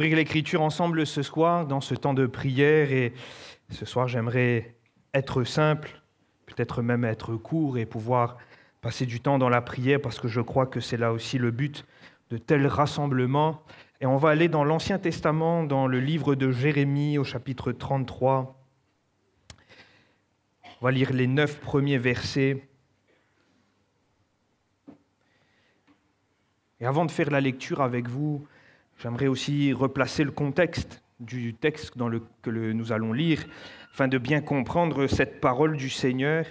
Ouvrir l'Écriture ensemble ce soir dans ce temps de prière, et ce soir j'aimerais être simple, peut-être même être court et pouvoir passer du temps dans la prière parce que je crois que c'est là aussi le but de tels rassemblements. Et on va aller dans l'Ancien Testament, dans le livre de Jérémie au chapitre 33. On va lire les 9 premiers versets. Et avant de faire la lecture avec vous, j'aimerais aussi replacer le contexte du texte que nous allons lire, afin de bien comprendre cette parole du Seigneur.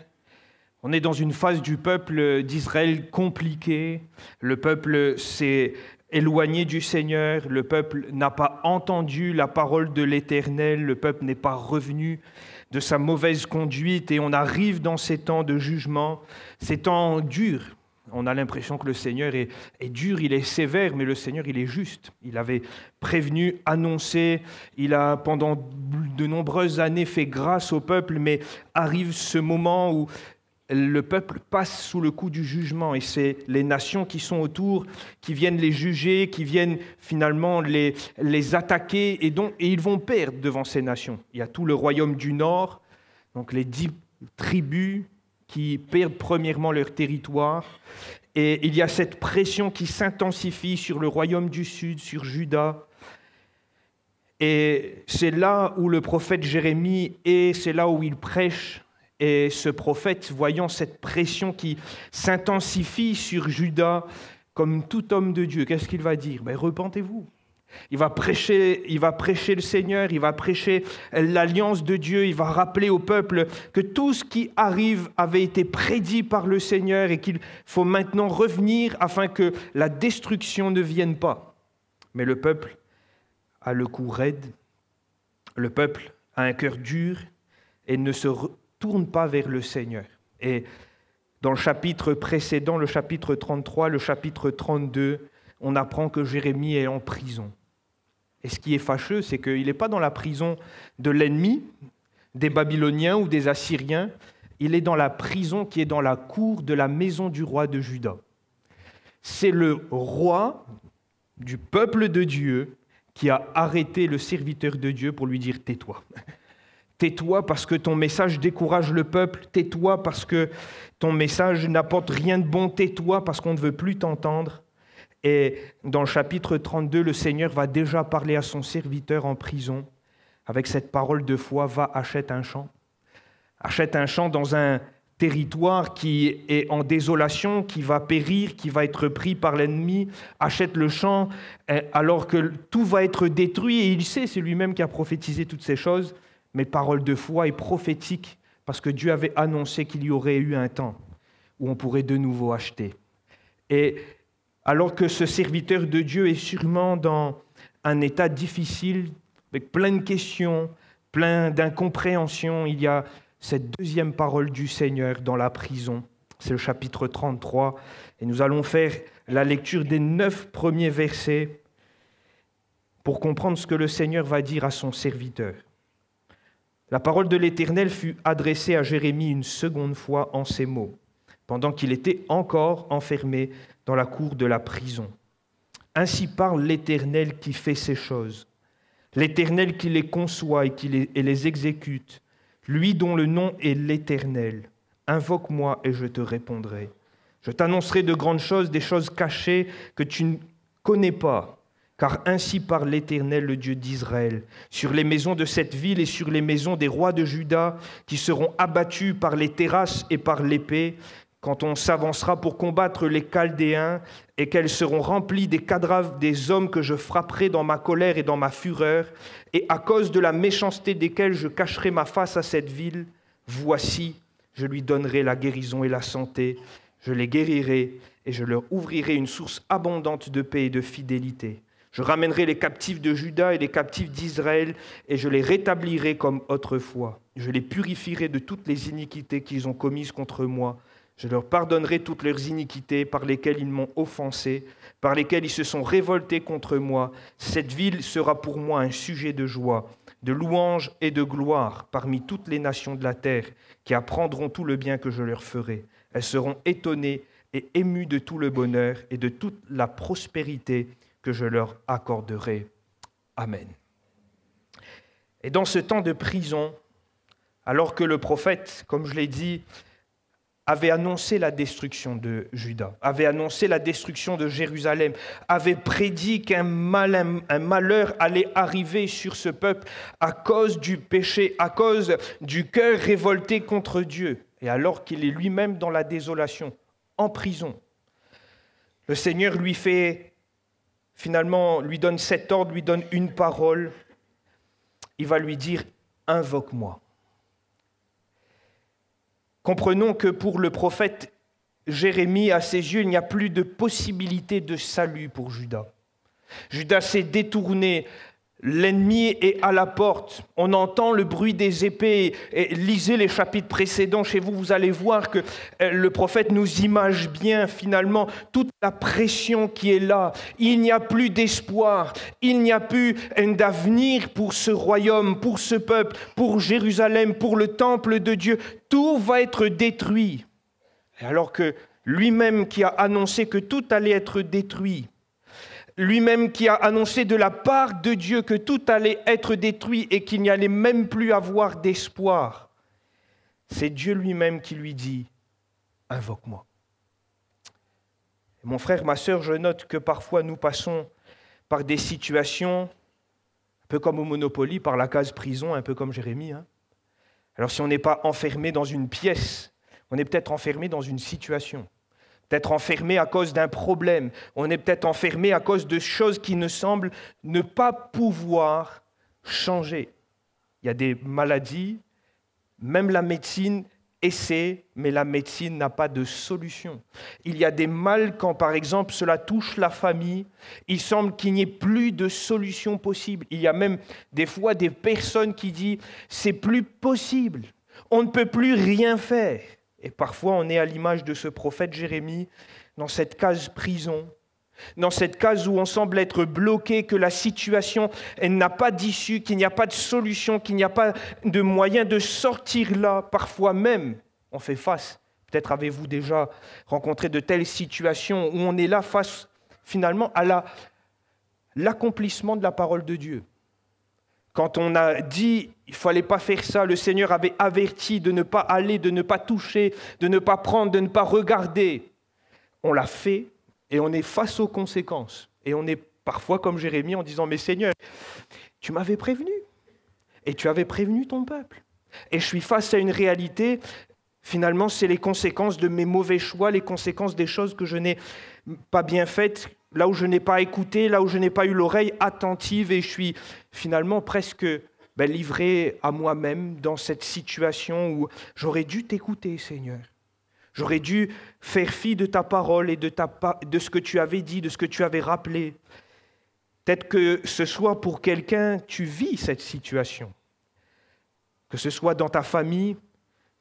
On est dans une phase du peuple d'Israël compliquée. Le peuple s'est éloigné du Seigneur. Le peuple n'a pas entendu la parole de l'Éternel. Le peuple n'est pas revenu de sa mauvaise conduite. Et on arrive dans ces temps de jugement, ces temps durs. On a l'impression que le Seigneur est dur, il est sévère, mais le Seigneur, il est juste. Il avait prévenu, annoncé, il a pendant de nombreuses années fait grâce au peuple, mais arrive ce moment où le peuple passe sous le coup du jugement, et c'est les nations qui sont autour, qui viennent les juger, qui viennent finalement les attaquer, et ils vont perdre devant ces nations. Il y a tout le royaume du Nord, donc les 10 tribus, qui perdent premièrement leur territoire. Et il y a cette pression qui s'intensifie sur le royaume du Sud, sur Juda. Et c'est là où le prophète Jérémie est, c'est là où il prêche. Et ce prophète, voyant cette pression qui s'intensifie sur Juda, comme tout homme de Dieu, qu'est-ce qu'il va dire ? Repentez-vous. Il va prêcher le Seigneur, il va prêcher l'alliance de Dieu, il va rappeler au peuple que tout ce qui arrive avait été prédit par le Seigneur et qu'il faut maintenant revenir afin que la destruction ne vienne pas. Mais le peuple a le cou raide, le peuple a un cœur dur et ne se tourne pas vers le Seigneur. Et dans le chapitre précédent, le chapitre 33, le chapitre 32, on apprend que Jérémie est en prison. Et ce qui est fâcheux, c'est qu'il n'est pas dans la prison de l'ennemi, des Babyloniens ou des Assyriens. Il est dans la prison qui est dans la cour de la maison du roi de Juda. C'est le roi du peuple de Dieu qui a arrêté le serviteur de Dieu pour lui dire « tais-toi ». Tais-toi parce que ton message décourage le peuple. Tais-toi parce que ton message n'apporte rien de bon. Tais-toi parce qu'on ne veut plus t'entendre. Et dans le chapitre 32, le Seigneur va déjà parler à son serviteur en prison avec cette parole de foi, va, achète un champ. Achète un champ dans un territoire qui est en désolation, qui va périr, qui va être pris par l'ennemi. Achète le champ alors que tout va être détruit. Et il sait, c'est lui-même qui a prophétisé toutes ces choses. Mais parole de foi est prophétique parce que Dieu avait annoncé qu'il y aurait eu un temps où on pourrait de nouveau acheter. Et alors que ce serviteur de Dieu est sûrement dans un état difficile, avec plein de questions, plein d'incompréhensions, il y a cette deuxième parole du Seigneur dans la prison. C'est le chapitre 33. Et nous allons faire la lecture des 9 premiers versets pour comprendre ce que le Seigneur va dire à son serviteur. La parole de l'Éternel fut adressée à Jérémie une seconde fois en ces mots, pendant qu'il était encore enfermé dans la cour de la prison. Ainsi parle l'Éternel qui fait ces choses, l'Éternel qui les conçoit et les exécute, lui dont le nom est l'Éternel. Invoque-moi et je te répondrai. Je t'annoncerai de grandes choses, des choses cachées que tu ne connais pas, car ainsi parle l'Éternel, le Dieu d'Israël, sur les maisons de cette ville et sur les maisons des rois de Juda qui seront abattus par les terrasses et par l'épée, quand on s'avancera pour combattre les Chaldéens et qu'elles seront remplies des cadavres des hommes que je frapperai dans ma colère et dans ma fureur, et à cause de la méchanceté desquels je cacherai ma face à cette ville, voici, je lui donnerai la guérison et la santé, je les guérirai et je leur ouvrirai une source abondante de paix et de fidélité. Je ramènerai les captifs de Juda et les captifs d'Israël et je les rétablirai comme autrefois. Je les purifierai de toutes les iniquités qu'ils ont commises contre moi. Je leur pardonnerai toutes leurs iniquités par lesquelles ils m'ont offensé, par lesquelles ils se sont révoltés contre moi. Cette ville sera pour moi un sujet de joie, de louange et de gloire parmi toutes les nations de la terre qui apprendront tout le bien que je leur ferai. Elles seront étonnées et émues de tout le bonheur et de toute la prospérité que je leur accorderai. Amen. Et dans ce temps de prison, alors que le prophète, comme je l'ai dit, avait annoncé la destruction de Juda, avait annoncé la destruction de Jérusalem, avait prédit qu'un malheur allait arriver sur ce peuple à cause du péché, à cause du cœur révolté contre Dieu. Et alors qu'il est lui-même dans la désolation, en prison, le Seigneur lui donne cet ordre, lui donne une parole. Il va lui dire « Invoque-moi ». Comprenons que pour le prophète Jérémie, à ses yeux, il n'y a plus de possibilité de salut pour Juda. Juda s'est détourné, l'ennemi est à la porte, on entend le bruit des épées. Et lisez les chapitres précédents chez vous, vous allez voir que le prophète nous image bien finalement toute la pression qui est là. Il n'y a plus d'espoir, il n'y a plus d'avenir pour ce royaume, pour ce peuple, pour Jérusalem, pour le temple de Dieu. Tout va être détruit. Et alors que lui-même qui a annoncé que tout allait être détruit, lui-même qui a annoncé de la part de Dieu que tout allait être détruit et qu'il n'y allait même plus avoir d'espoir, c'est Dieu lui-même qui lui dit « Invoque-moi ». Mon frère, ma sœur, je note que parfois nous passons par des situations, un peu comme au Monopoly, par la case prison, un peu comme Jérémie. Alors si on n'est pas enfermé dans une pièce, on est peut-être enfermé dans une situation. Peut-être enfermé à cause d'un problème. On est peut-être enfermé à cause de choses qui ne semblent ne pas pouvoir changer. Il y a des maladies, même la médecine essaie, mais la médecine n'a pas de solution. Il y a des mal quand, par exemple, cela touche la famille. Il semble qu'il n'y ait plus de solution possible. Il y a même des fois des personnes qui disent « c'est plus possible, on ne peut plus rien faire ». Et parfois, on est à l'image de ce prophète Jérémie, dans cette case prison, dans cette case où on semble être bloqué, que la situation elle n'a pas d'issue, qu'il n'y a pas de solution, qu'il n'y a pas de moyen de sortir là. Parfois même, on fait face. Peut-être avez-vous déjà rencontré de telles situations où on est là face finalement à l'accomplissement de la parole de Dieu. Quand on a dit il ne fallait pas faire ça, le Seigneur avait averti de ne pas aller, de ne pas toucher, de ne pas prendre, de ne pas regarder. On l'a fait et on est face aux conséquences. Et on est parfois comme Jérémie en disant « Mais Seigneur, tu m'avais prévenu et tu avais prévenu ton peuple. Et je suis face à une réalité, finalement c'est les conséquences de mes mauvais choix, les conséquences des choses que je n'ai pas bien faites, là où je n'ai pas écouté, là où je n'ai pas eu l'oreille attentive et je suis finalement presque livré à moi-même dans cette situation où j'aurais dû t'écouter, Seigneur. J'aurais dû faire fi de ta parole et de ce que tu avais dit, de ce que tu avais rappelé. Peut-être que ce soit pour quelqu'un, tu vis cette situation. Que ce soit dans ta famille,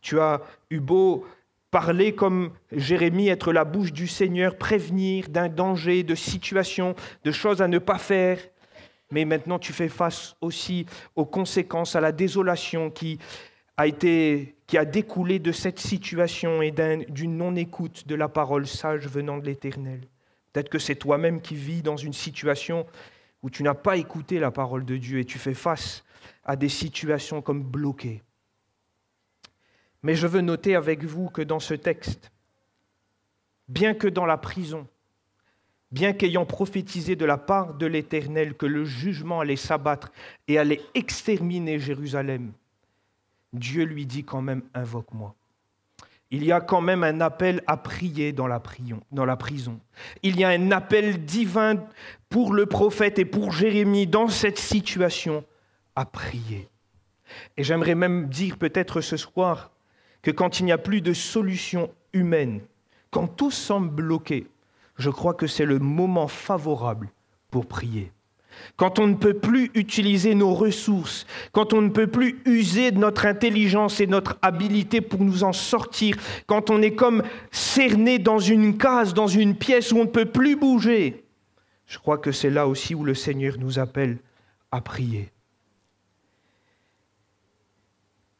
tu as eu beau parler comme Jérémie, être la bouche du Seigneur, prévenir d'un danger, de situations, de choses à ne pas faire. Mais maintenant, tu fais face aussi aux conséquences, à la désolation qui a découlé de cette situation et d'une non-écoute de la parole sage venant de l'Éternel. Peut-être que c'est toi-même qui vis dans une situation où tu n'as pas écouté la parole de Dieu et tu fais face à des situations comme bloquées. Mais je veux noter avec vous que dans ce texte, bien que dans la prison, bien qu'ayant prophétisé de la part de l'Éternel que le jugement allait s'abattre et allait exterminer Jérusalem, Dieu lui dit quand même « invoque-moi ». Il y a quand même un appel à prier dans la prison. Il y a un appel divin pour le prophète et pour Jérémie dans cette situation à prier. Et j'aimerais même dire peut-être ce soir que quand il n'y a plus de solution humaine, quand tout semble bloqué, je crois que c'est le moment favorable pour prier. Quand on ne peut plus utiliser nos ressources, quand on ne peut plus user de notre intelligence et notre habilité pour nous en sortir, quand on est comme cerné dans une case, dans une pièce où on ne peut plus bouger, je crois que c'est là aussi où le Seigneur nous appelle à prier.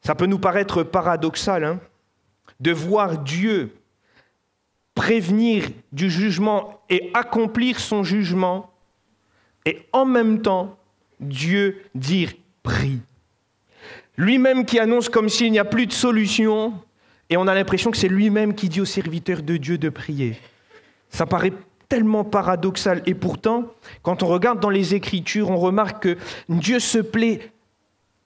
Ça peut nous paraître paradoxal de voir Dieu prévenir du jugement et accomplir son jugement, et en même temps Dieu dire « prie ». Lui-même qui annonce comme s'il n'y a plus de solution, et on a l'impression que c'est lui-même qui dit aux serviteurs de Dieu de prier. Ça paraît tellement paradoxal. Et pourtant, quand on regarde dans les Écritures, on remarque que Dieu se plaît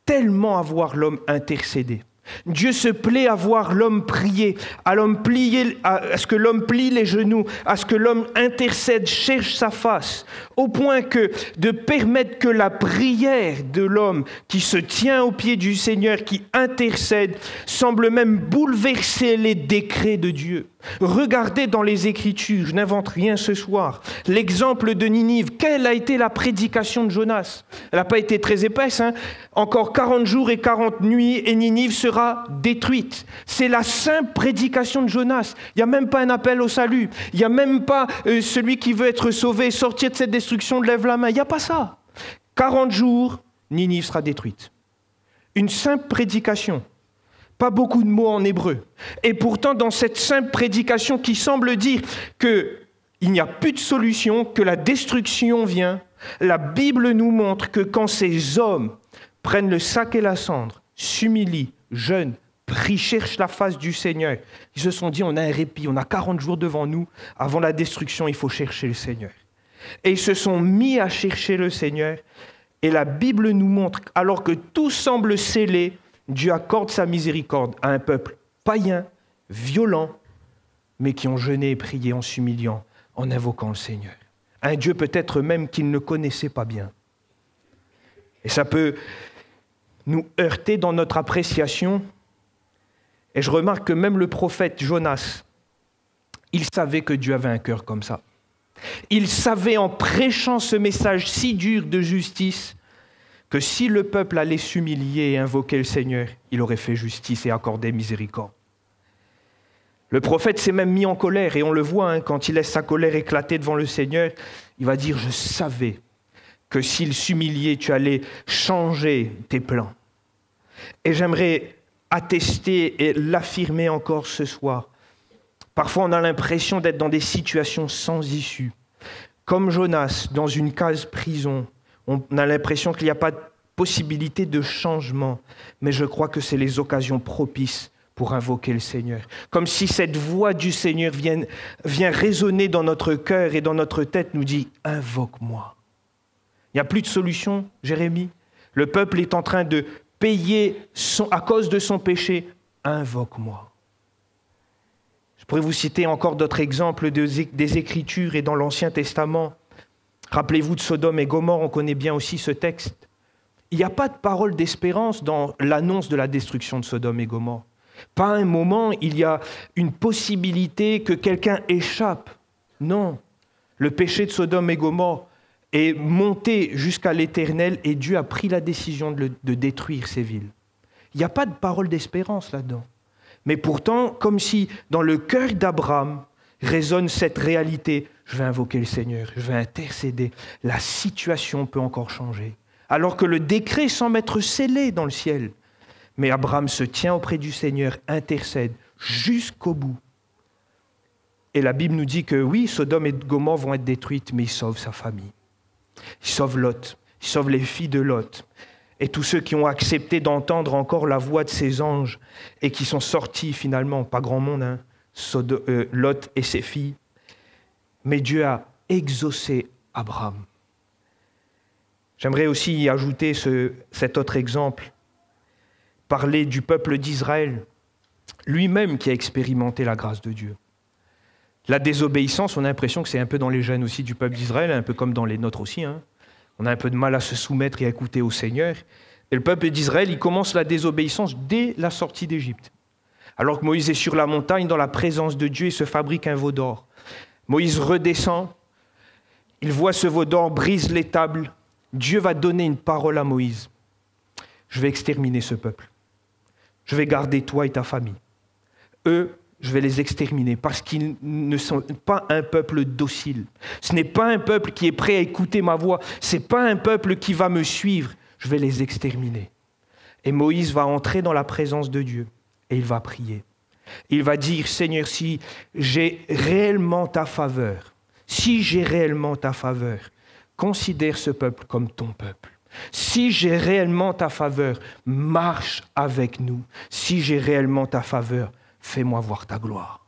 tellement à voir l'homme intercéder. Dieu se plaît à voir l'homme prier, à ce que l'homme plie les genoux, à ce que l'homme intercède, cherche sa face, au point que de permettre que la prière de l'homme qui se tient aux pieds du Seigneur, qui intercède, semble même bouleverser les décrets de Dieu. Regardez dans les Écritures, je n'invente rien ce soir, l'exemple de Ninive. Quelle a été la prédication de Jonas? Elle n'a pas été très épaisse, hein? Encore 40 jours et 40 nuits et Ninive sera détruite. C'est la simple prédication de Jonas. Il n'y a même pas un appel au salut. Il n'y a même pas celui qui veut être sauvé, sortir de cette destruction, lève la main. Il n'y a pas ça. 40 jours, Ninive sera détruite. Une simple prédication. Pas beaucoup de mots en hébreu. Et pourtant, dans cette simple prédication qui semble dire qu'il n'y a plus de solution, que la destruction vient, la Bible nous montre que quand ces hommes prennent le sac et la cendre, s'humilient, jeûnent, prient, cherchent la face du Seigneur, ils se sont dit, on a un répit, on a 40 jours devant nous, avant la destruction, il faut chercher le Seigneur. Et ils se sont mis à chercher le Seigneur, et la Bible nous montre, alors que tout semble scellé, Dieu accorde sa miséricorde à un peuple païen, violent, mais qui ont jeûné et prié en s'humiliant, en invoquant le Seigneur. Un Dieu peut-être même qu'ils ne connaissaient pas bien. Et ça peut nous heurter dans notre appréciation. Et je remarque que même le prophète Jonas, il savait que Dieu avait un cœur comme ça. Il savait en prêchant ce message si dur de justice que si le peuple allait s'humilier et invoquer le Seigneur, il aurait fait justice et accordé miséricorde. Le prophète s'est même mis en colère, et on le voit, hein, quand il laisse sa colère éclater devant le Seigneur, il va dire « Je savais que s'il s'humiliait, tu allais changer tes plans. » Et j'aimerais attester et l'affirmer encore ce soir. Parfois, on a l'impression d'être dans des situations sans issue. Comme Jonas, dans une case prison, on a l'impression qu'il n'y a pas de possibilité de changement, mais je crois que c'est les occasions propices pour invoquer le Seigneur. Comme si cette voix du Seigneur vient résonner dans notre cœur et dans notre tête, nous dit « Invoque-moi ». Il n'y a plus de solution, Jérémie. Le peuple est en train de payer à cause de son péché. Invoque-moi. Je pourrais vous citer encore d'autres exemples des Écritures et dans l'Ancien Testament. Rappelez-vous de Sodome et Gomorrhe, on connaît bien aussi ce texte. Il n'y a pas de parole d'espérance dans l'annonce de la destruction de Sodome et Gomorrhe. Pas un moment, il y a une possibilité que quelqu'un échappe. Non, le péché de Sodome et Gomorrhe est monté jusqu'à l'Éternel et Dieu a pris la décision de détruire ces villes. Il n'y a pas de parole d'espérance là-dedans. Mais pourtant, comme si dans le cœur d'Abraham résonne cette réalité, je vais invoquer le Seigneur, je vais intercéder, la situation peut encore changer. Alors que le décret semble être scellé dans le ciel. Mais Abraham se tient auprès du Seigneur, intercède jusqu'au bout. Et la Bible nous dit que oui, Sodome et Gomorrhe vont être détruites, mais il sauve sa famille. Il sauve Lot, il sauve les filles de Lot. Et tous ceux qui ont accepté d'entendre encore la voix de ces anges et qui sont sortis finalement, pas grand monde, hein, Lot et ses filles. Mais Dieu a exaucé Abraham. J'aimerais aussi y ajouter cet autre exemple. Parler du peuple d'Israël, lui-même qui a expérimenté la grâce de Dieu. La désobéissance, on a l'impression que c'est un peu dans les gènes aussi du peuple d'Israël, un peu comme dans les nôtres aussi. Hein. On a un peu de mal à se soumettre et à écouter au Seigneur. Et le peuple d'Israël, il commence la désobéissance dès la sortie d'Égypte. Alors que Moïse est sur la montagne, dans la présence de Dieu, il se fabrique un veau d'or. Moïse redescend, il voit ce veau d'or, brise les tables. Dieu va donner une parole à Moïse. Je vais exterminer ce peuple. Je vais garder toi et ta famille. Eux, je vais les exterminer parce qu'ils ne sont pas un peuple docile. Ce n'est pas un peuple qui est prêt à écouter ma voix. Ce n'est pas un peuple qui va me suivre. Je vais les exterminer. Et Moïse va entrer dans la présence de Dieu et il va prier. Il va dire, Seigneur, si j'ai réellement ta faveur, considère ce peuple comme ton peuple. Si j'ai réellement ta faveur, marche avec nous. Si j'ai réellement ta faveur, fais-moi voir ta gloire.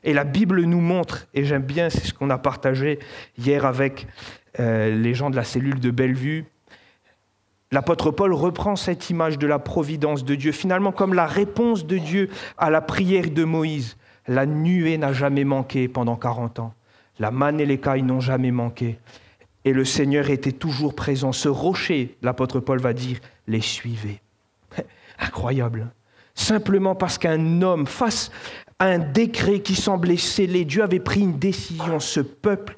Et la Bible nous montre, et j'aime bien, c'est ce qu'on a partagé hier avec les gens de la cellule de Bellevue, l'apôtre Paul reprend cette image de la providence de Dieu, finalement comme la réponse de Dieu à la prière de Moïse. La nuée n'a jamais manqué pendant 40 ans. La manne et l'écaille n'ont jamais manqué. Et le Seigneur était toujours présent. Ce rocher, l'apôtre Paul va dire, les suivait. Incroyable. Simplement parce qu'un homme, face à un décret qui semblait scellé, Dieu avait pris une décision. Ce peuple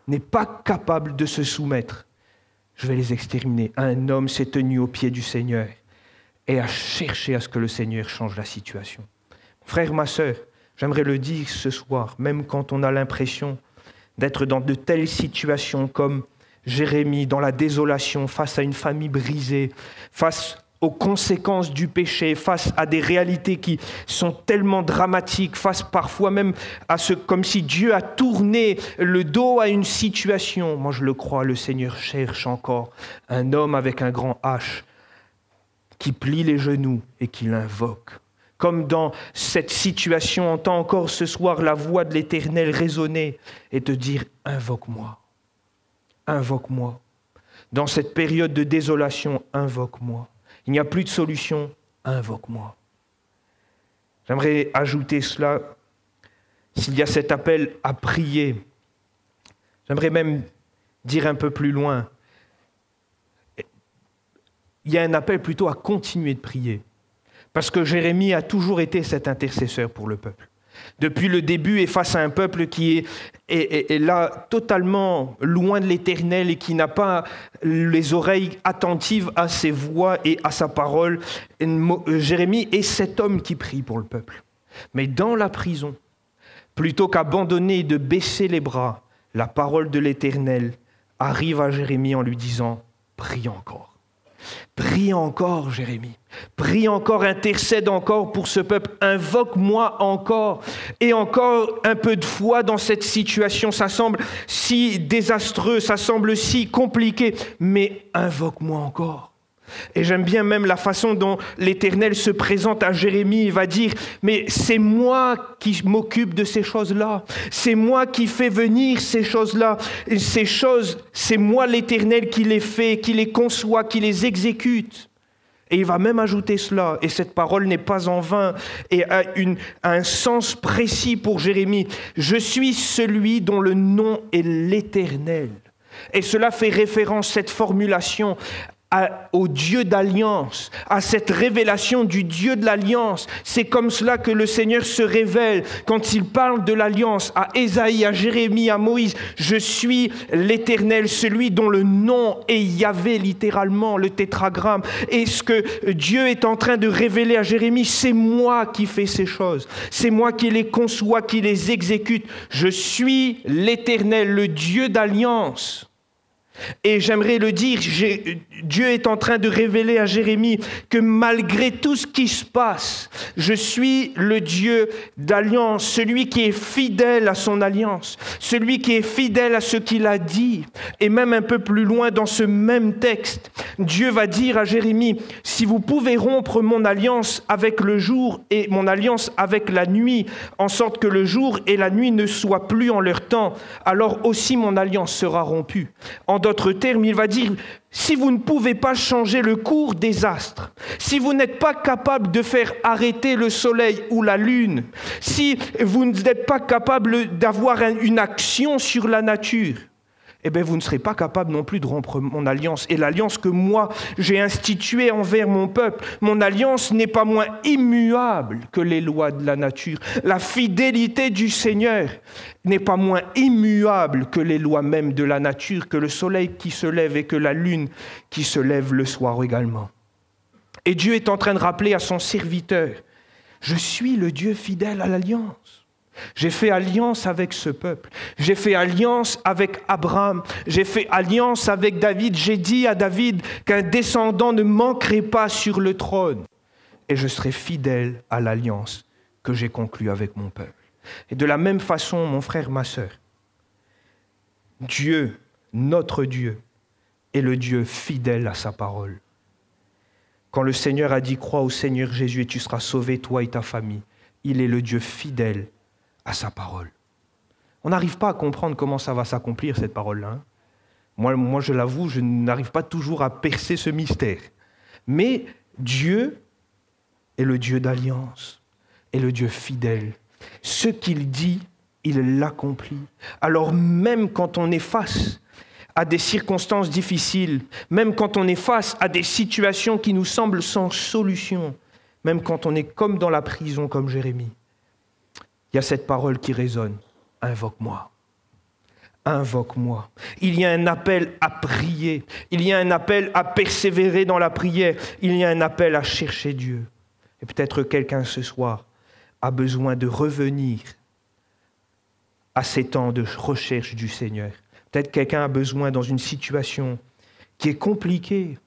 n'est pas capable de se soumettre. Je vais les exterminer. Un homme s'est tenu au pied du Seigneur et a cherché à ce que le Seigneur change la situation. Frère, ma sœur, j'aimerais le dire ce soir, même quand on a l'impression d'être dans de telles situations comme Jérémie, dans la désolation, face à une famille brisée, face aux conséquences du péché, face à des réalités qui sont tellement dramatiques, face parfois même à ce, comme si Dieu a tourné le dos à une situation. Moi, je le crois, le Seigneur cherche encore un homme avec un grand H qui plie les genoux et qui l'invoque. Comme dans cette situation, entend encore ce soir la voix de l'Éternel résonner et te dire « Invoque-moi, invoque-moi ». Dans cette période de désolation, invoque-moi. Il n'y a plus de solution, invoque-moi. J'aimerais ajouter cela, s'il y a cet appel à prier, j'aimerais même dire un peu plus loin, il y a un appel plutôt à continuer de prier. Parce que Jérémie a toujours été cet intercesseur pour le peuple. Depuis le début et face à un peuple qui est là totalement loin de l'Éternel et qui n'a pas les oreilles attentives à ses voix et à sa parole, Jérémie est cet homme qui prie pour le peuple. Mais dans la prison, plutôt qu'abandonner et de baisser les bras, la parole de l'Éternel arrive à Jérémie en lui disant « Prie encore ». Prie encore, Jérémie. Prie encore, intercède encore pour ce peuple. Invoque-moi encore. Et encore un peu de foi dans cette situation. Ça semble si désastreux, ça semble si compliqué. Mais invoque-moi encore. Et j'aime bien même la façon dont l'Éternel se présente à Jérémie. Il va dire, mais c'est moi qui m'occupe de ces choses-là. C'est moi qui fais venir ces choses-là. Et ces choses, c'est moi l'Éternel qui les fait, qui les conçoit, qui les exécute. Et il va même ajouter cela, et cette parole n'est pas en vain, et a un sens précis pour Jérémie. Je suis celui dont le nom est l'Éternel. Et cela fait référence, cette formulation, au Dieu d'alliance, à cette révélation du Dieu de l'alliance. C'est comme cela que le Seigneur se révèle quand il parle de l'alliance à Ésaïe, à Jérémie, à Moïse. Je suis l'Éternel, celui dont le nom est Yahvé, littéralement, le tétragramme. Et ce que Dieu est en train de révéler à Jérémie, c'est moi qui fais ces choses. C'est moi qui les conçois, qui les exécute. Je suis l'Éternel, le Dieu d'alliance. Et j'aimerais le dire, Dieu est en train de révéler à Jérémie que malgré tout ce qui se passe, je suis le Dieu d'alliance, celui qui est fidèle à son alliance, celui qui est fidèle à ce qu'il a dit. Et même un peu plus loin dans ce même texte, Dieu va dire à Jérémie, si vous pouvez rompre mon alliance avec le jour et mon alliance avec la nuit, en sorte que le jour et la nuit ne soient plus en leur temps, alors aussi mon alliance sera rompue. En d'autres termes, il va dire, si vous ne pouvez pas changer le cours des astres, si vous n'êtes pas capable de faire arrêter le soleil ou la lune, si vous n'êtes pas capable d'avoir une action sur la nature, eh bien, vous ne serez pas capable non plus de rompre mon alliance. Et l'alliance que moi, j'ai instituée envers mon peuple, mon alliance n'est pas moins immuable que les lois de la nature. La fidélité du Seigneur n'est pas moins immuable que les lois même de la nature, que le soleil qui se lève et que la lune qui se lève le soir également. Et Dieu est en train de rappeler à son serviteur, je suis le Dieu fidèle à l'alliance. J'ai fait alliance avec ce peuple. J'ai fait alliance avec Abraham. J'ai fait alliance avec David. J'ai dit à David qu'un descendant ne manquerait pas sur le trône. Et je serai fidèle à l'alliance que j'ai conclue avec mon peuple. Et de la même façon, mon frère, ma sœur, Dieu, notre Dieu, est le Dieu fidèle à sa parole. Quand le Seigneur a dit « Crois au Seigneur Jésus et tu seras sauvé, toi et ta famille », il est le Dieu fidèle à sa parole. On n'arrive pas à comprendre comment ça va s'accomplir, cette parole-là. Hein. Moi, je l'avoue, je n'arrive pas toujours à percer ce mystère. Mais Dieu est le Dieu d'alliance, est le Dieu fidèle. Ce qu'il dit, il l'accomplit. Alors même quand on est face à des circonstances difficiles, même quand on est face à des situations qui nous semblent sans solution, même quand on est comme dans la prison, comme Jérémie, il y a cette parole qui résonne. Invoque-moi. Invoque-moi. Il y a un appel à prier. Il y a un appel à persévérer dans la prière. Il y a un appel à chercher Dieu. Et peut-être quelqu'un ce soir a besoin de revenir à ces temps de recherche du Seigneur. Peut-être quelqu'un a besoin dans une situation qui est compliquée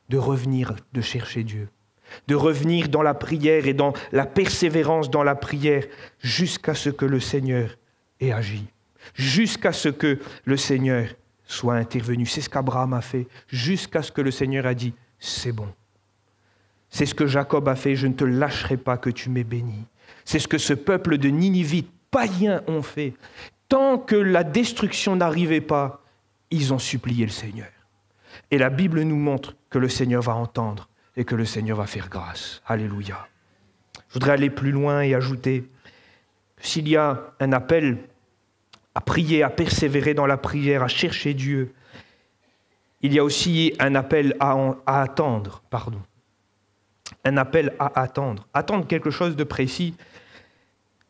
de revenir, de chercher Dieu. De revenir dans la prière et dans la persévérance dans la prière jusqu'à ce que le Seigneur ait agi. Jusqu'à ce que le Seigneur soit intervenu. C'est ce qu'Abraham a fait, jusqu'à ce que le Seigneur a dit « c'est bon ». C'est ce que Jacob a fait « je ne te lâcherai pas que tu m'aies béni ». C'est ce que ce peuple de Ninivites, païens, ont fait. Tant que la destruction n'arrivait pas, ils ont supplié le Seigneur. Et la Bible nous montre que le Seigneur va entendre et que le Seigneur va faire grâce. Alléluia. Je voudrais aller plus loin et ajouter que s'il y a un appel à prier, à persévérer dans la prière, à chercher Dieu, il y a aussi un appel à attendre. Un appel à attendre. Attendre quelque chose de précis,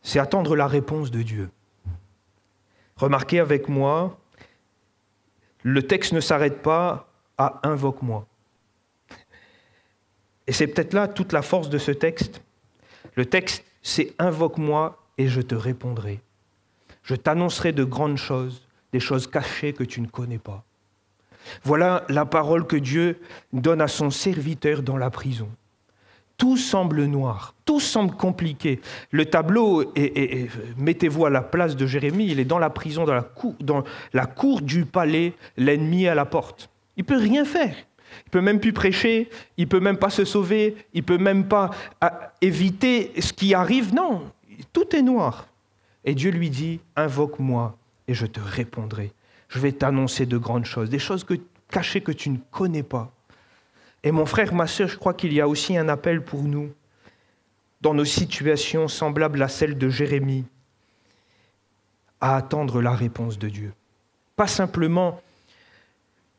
c'est attendre la réponse de Dieu. Remarquez avec moi, le texte ne s'arrête pas à « invoque-moi ». Et c'est peut-être là toute la force de ce texte. Le texte, c'est « invoque-moi et je te répondrai ». Je t'annoncerai de grandes choses, des choses cachées que tu ne connais pas. Voilà la parole que Dieu donne à son serviteur dans la prison. Tout semble noir, tout semble compliqué. Le tableau, mettez-vous à la place de Jérémie, il est dans la prison, dans la cour du palais, l'ennemi à la porte. Il ne peut rien faire. Il ne peut même plus prêcher, il ne peut même pas se sauver, il ne peut même pas éviter ce qui arrive. Non, tout est noir. Et Dieu lui dit, invoque-moi et je te répondrai. Je vais t'annoncer de grandes choses, des choses cachées que tu ne connais pas. Et mon frère, ma sœur, je crois qu'il y a aussi un appel pour nous, dans nos situations semblables à celle de Jérémie, à attendre la réponse de Dieu. Pas simplement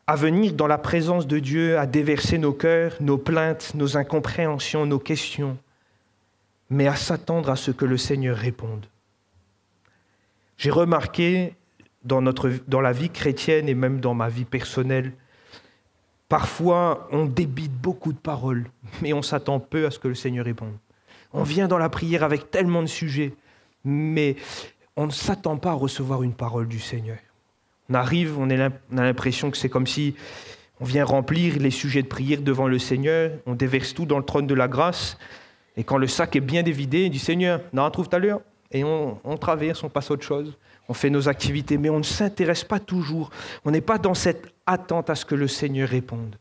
à venir dans la présence de Dieu, à déverser nos cœurs, nos plaintes, nos incompréhensions, nos questions, mais à s'attendre à ce que le Seigneur réponde. J'ai remarqué dans la vie chrétienne et même dans ma vie personnelle, parfois on débite beaucoup de paroles, mais on s'attend peu à ce que le Seigneur réponde. On vient dans la prière avec tellement de sujets, mais on ne s'attend pas à recevoir une parole du Seigneur. On arrive, on a l'impression que c'est comme si on vient remplir les sujets de prière devant le Seigneur, on déverse tout dans le trône de la grâce, et quand le sac est bien dévidé, on dit « Seigneur, non, trouve tout à l'heure ». Et on traverse, on passe à autre chose, on fait nos activités, mais on ne s'intéresse pas toujours. On n'est pas dans cette attente à ce que le Seigneur réponde.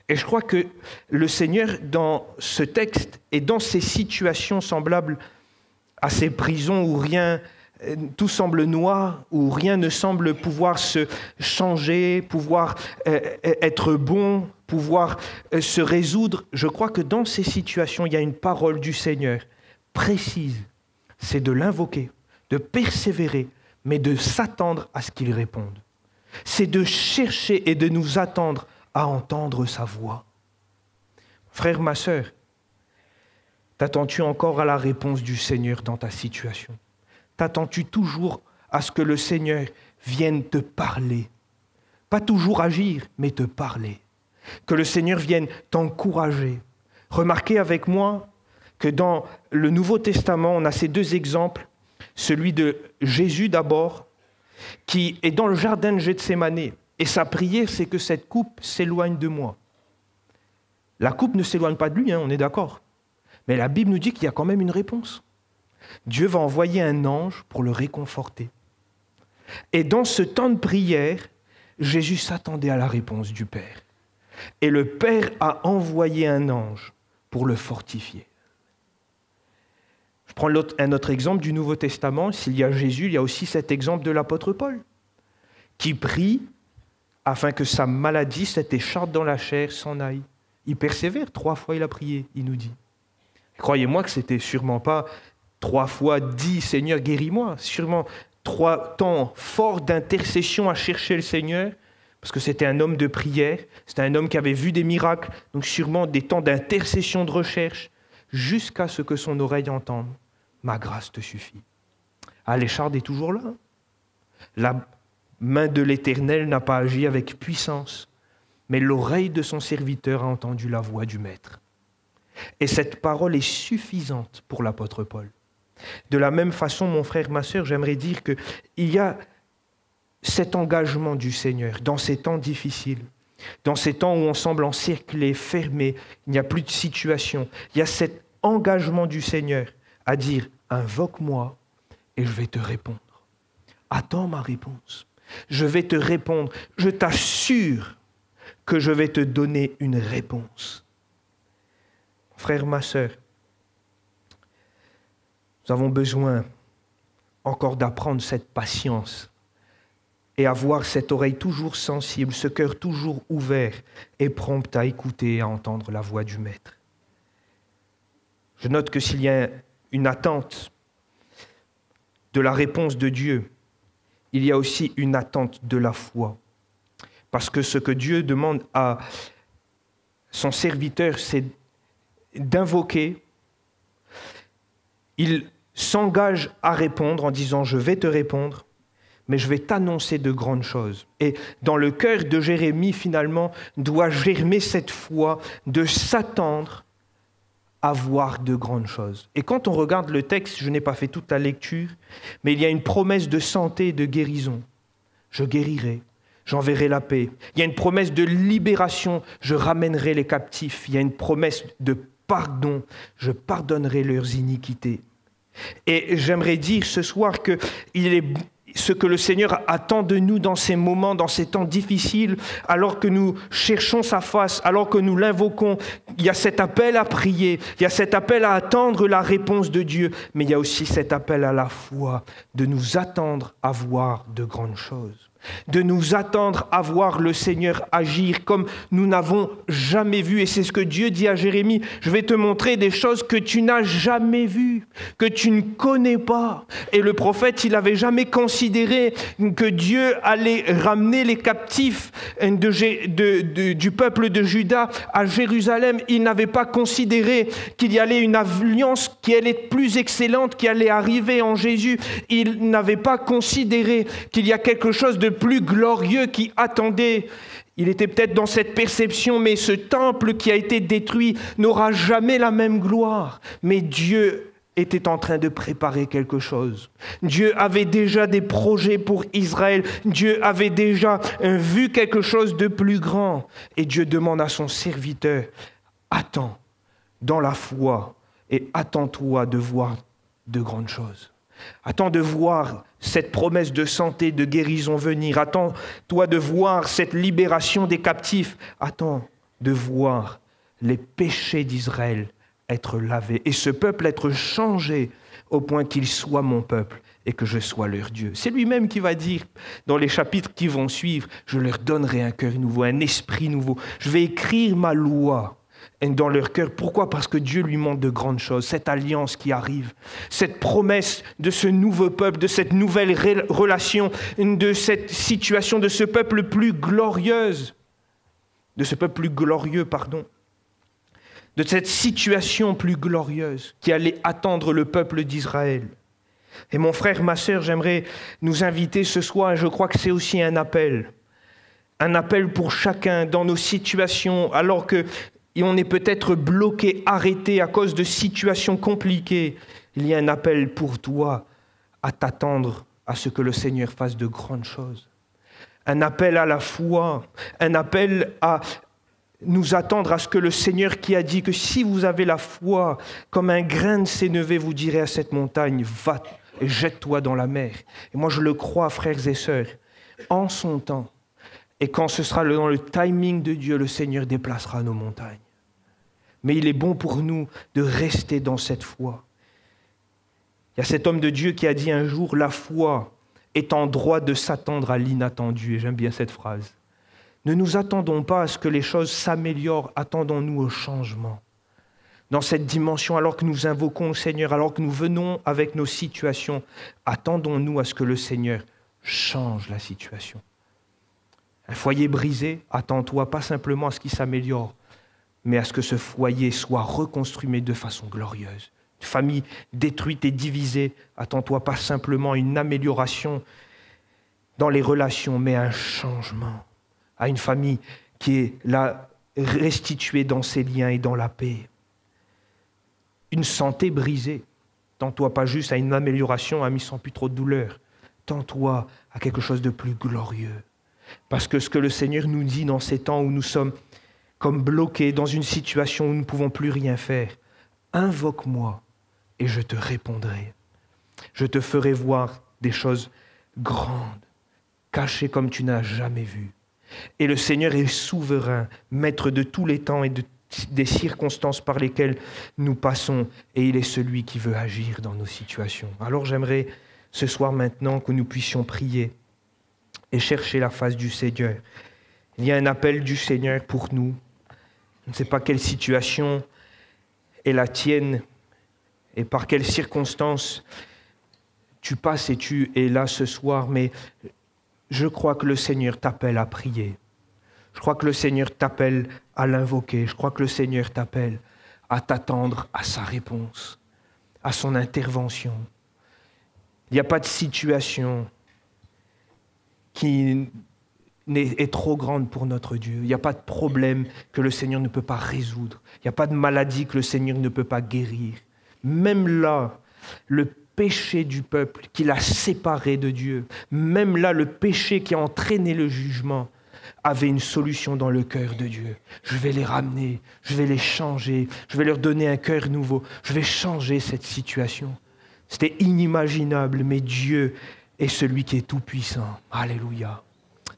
Et je crois que le Seigneur, dans ce texte et dans ces situations semblables à ces prisons où tout semble noir, où rien ne semble pouvoir se changer, pouvoir être bon, pouvoir se résoudre, je crois que dans ces situations, il y a une parole du Seigneur précise. C'est de l'invoquer, de persévérer, mais de s'attendre à ce qu'il réponde. C'est de chercher et de nous attendre à entendre sa voix. Frère, ma sœur, t'attends-tu encore à la réponse du Seigneur dans ta situation? T'attends-tu toujours à ce que le Seigneur vienne te parler? Pas toujours agir, mais te parler. Que le Seigneur vienne t'encourager. Remarquez avec moi que dans le Nouveau Testament, on a ces deux exemples, celui de Jésus d'abord, qui est dans le jardin de Gethsémanée, et sa prière, c'est que cette coupe s'éloigne de moi. La coupe ne s'éloigne pas de lui, on est d'accord, mais la Bible nous dit qu'il y a quand même une réponse. Dieu va envoyer un ange pour le réconforter. Et dans ce temps de prière, Jésus s'attendait à la réponse du Père. Et le Père a envoyé un ange pour le fortifier. Je prends un autre exemple du Nouveau Testament. S'il y a Jésus, il y a aussi cet exemple de l'apôtre Paul, qui prie afin que sa maladie, cette écharpe dans la chair, s'en aille. Il persévère, 3 fois il a prié, il nous dit. Croyez-moi que c'était sûrement pas 3 fois dit Seigneur guéris-moi, sûrement 3 temps forts d'intercession à chercher le Seigneur, parce que c'était un homme de prière, c'était un homme qui avait vu des miracles, donc sûrement des temps d'intercession, de recherche, jusqu'à ce que son oreille entende. Ma grâce te suffit. Ah, l'écharde est toujours là. La main de l'Éternel n'a pas agi avec puissance, mais l'oreille de son serviteur a entendu la voix du Maître. Et cette parole est suffisante pour l'apôtre Paul. De la même façon, mon frère, ma sœur, j'aimerais dire qu'il y a cet engagement du Seigneur dans ces temps difficiles, dans ces temps où on semble encerclé, fermé, il n'y a plus de situation. Il y a cet engagement du Seigneur à dire « Invoque-moi et je vais te répondre. Attends ma réponse. Je vais te répondre. Je t'assure que je vais te donner une réponse. » Frère, ma sœur, nous avons besoin encore d'apprendre cette patience et avoir cette oreille toujours sensible, ce cœur toujours ouvert et prompt à écouter et à entendre la voix du Maître. Je note que s'il y a une attente de la réponse de Dieu, il y a aussi une attente de la foi. Parce que ce que Dieu demande à son serviteur, c'est d'invoquer. Il s'engage à répondre en disant « Je vais te répondre, mais je vais t'annoncer de grandes choses. » Et dans le cœur de Jérémie, finalement, doit germer cette foi de s'attendre à voir de grandes choses. Et quand on regarde le texte, je n'ai pas fait toute la lecture, mais il y a une promesse de santé et de guérison. Je guérirai, j'enverrai la paix. Il y a une promesse de libération, je ramènerai les captifs. Il y a une promesse de pardon, je pardonnerai leurs iniquités. Et j'aimerais dire ce soir que ce que le Seigneur attend de nous dans ces moments, dans ces temps difficiles, alors que nous cherchons sa face, alors que nous l'invoquons, il y a cet appel à prier, il y a cet appel à attendre la réponse de Dieu, mais il y a aussi cet appel à la foi, de nous attendre à voir de grandes choses, de nous attendre à voir le Seigneur agir comme nous n'avons jamais vu. Et c'est ce que Dieu dit à Jérémie, je vais te montrer des choses que tu n'as jamais vues, que tu ne connais pas. Et le prophète, il n'avait jamais considéré que Dieu allait ramener les captifs du peuple de Juda à Jérusalem. Il n'avait pas considéré qu'il y allait une alliance qui allait être plus excellente, qui allait arriver en Jésus. Il n'avait pas considéré qu'il y a quelque chose de plus glorieux qui attendait. Il était peut-être dans cette perception, mais ce temple qui a été détruit n'aura jamais la même gloire. Mais Dieu était en train de préparer quelque chose. Dieu avait déjà des projets pour Israël. Dieu avait déjà vu quelque chose de plus grand. Et Dieu demande à son serviteur, attends dans la foi et attends-toi de voir de grandes choses. Attends de voir cette promesse de santé, de guérison venir. Attends-toi de voir cette libération des captifs. Attends de voir les péchés d'Israël être lavés et ce peuple être changé au point qu'il soit mon peuple et que je sois leur Dieu. C'est lui-même qui va dire dans les chapitres qui vont suivre, je leur donnerai un cœur nouveau, un esprit nouveau. Je vais écrire ma loi dans leur cœur. Pourquoi ? Parce que Dieu lui montre de grandes choses, cette alliance qui arrive, cette promesse de ce nouveau peuple, de cette nouvelle relation, de cette situation, de ce peuple plus glorieuse, de cette situation plus glorieuse qui allait attendre le peuple d'Israël. Et mon frère, ma sœur, j'aimerais nous inviter ce soir, et je crois que c'est aussi un appel pour chacun dans nos situations, alors que et on est peut-être bloqué, arrêté à cause de situations compliquées. Il y a un appel pour toi à t'attendre à ce que le Seigneur fasse de grandes choses. Un appel à la foi, un appel à nous attendre à ce que le Seigneur qui a dit que si vous avez la foi comme un grain de sénévé, vous direz à cette montagne, va et jette-toi dans la mer. Et moi je le crois, frères et sœurs, en son temps, Et quand ce sera dans le timing de Dieu, le Seigneur déplacera nos montagnes. Mais il est bon pour nous de rester dans cette foi. Il y a cet homme de Dieu qui a dit un jour, la foi est en droit de s'attendre à l'inattendu. Et j'aime bien cette phrase. Ne nous attendons pas à ce que les choses s'améliorent, attendons-nous au changement. Dans cette dimension, alors que nous invoquons le Seigneur, alors que nous venons avec nos situations, attendons-nous à ce que le Seigneur change la situation. Un foyer brisé, attends-toi pas simplement à ce qu'il s'améliore, mais à ce que ce foyer soit reconstruit, mais de façon glorieuse. Une famille détruite et divisée, attends-toi pas simplement à une amélioration dans les relations, mais à un changement, à une famille qui est là, restituée dans ses liens et dans la paix. Une santé brisée, attends-toi pas juste à une amélioration, à sans plus trop de douleur, attends-toi à quelque chose de plus glorieux. Parce que ce que le Seigneur nous dit dans ces temps où nous sommes comme bloqués dans une situation où nous ne pouvons plus rien faire, invoque-moi et je te répondrai. Je te ferai voir des choses grandes, cachées comme tu n'as jamais vu. Et le Seigneur est souverain, maître de tous les temps et des circonstances par lesquelles nous passons, et il est celui qui veut agir dans nos situations. Alors j'aimerais ce soir maintenant que nous puissions prier et chercher la face du Seigneur. Il y a un appel du Seigneur pour nous. Je ne sais pas quelle situation est la tienne et par quelles circonstances tu passes et tu es là ce soir, mais je crois que le Seigneur t'appelle à prier. Je crois que le Seigneur t'appelle à l'invoquer. Je crois que le Seigneur t'appelle à t'attendre à sa réponse, à son intervention. Il n'y a pas de situation qui est trop grande pour notre Dieu. Il n'y a pas de problème que le Seigneur ne peut pas résoudre. Il n'y a pas de maladie que le Seigneur ne peut pas guérir. Même là, le péché du peuple qui l'a séparé de Dieu, même là, le péché qui a entraîné le jugement, avait une solution dans le cœur de Dieu. Je vais les ramener, je vais les changer, je vais leur donner un cœur nouveau, je vais changer cette situation. C'était inimaginable, mais Dieu est celui qui est tout-puissant. Alléluia.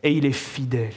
Et il est fidèle.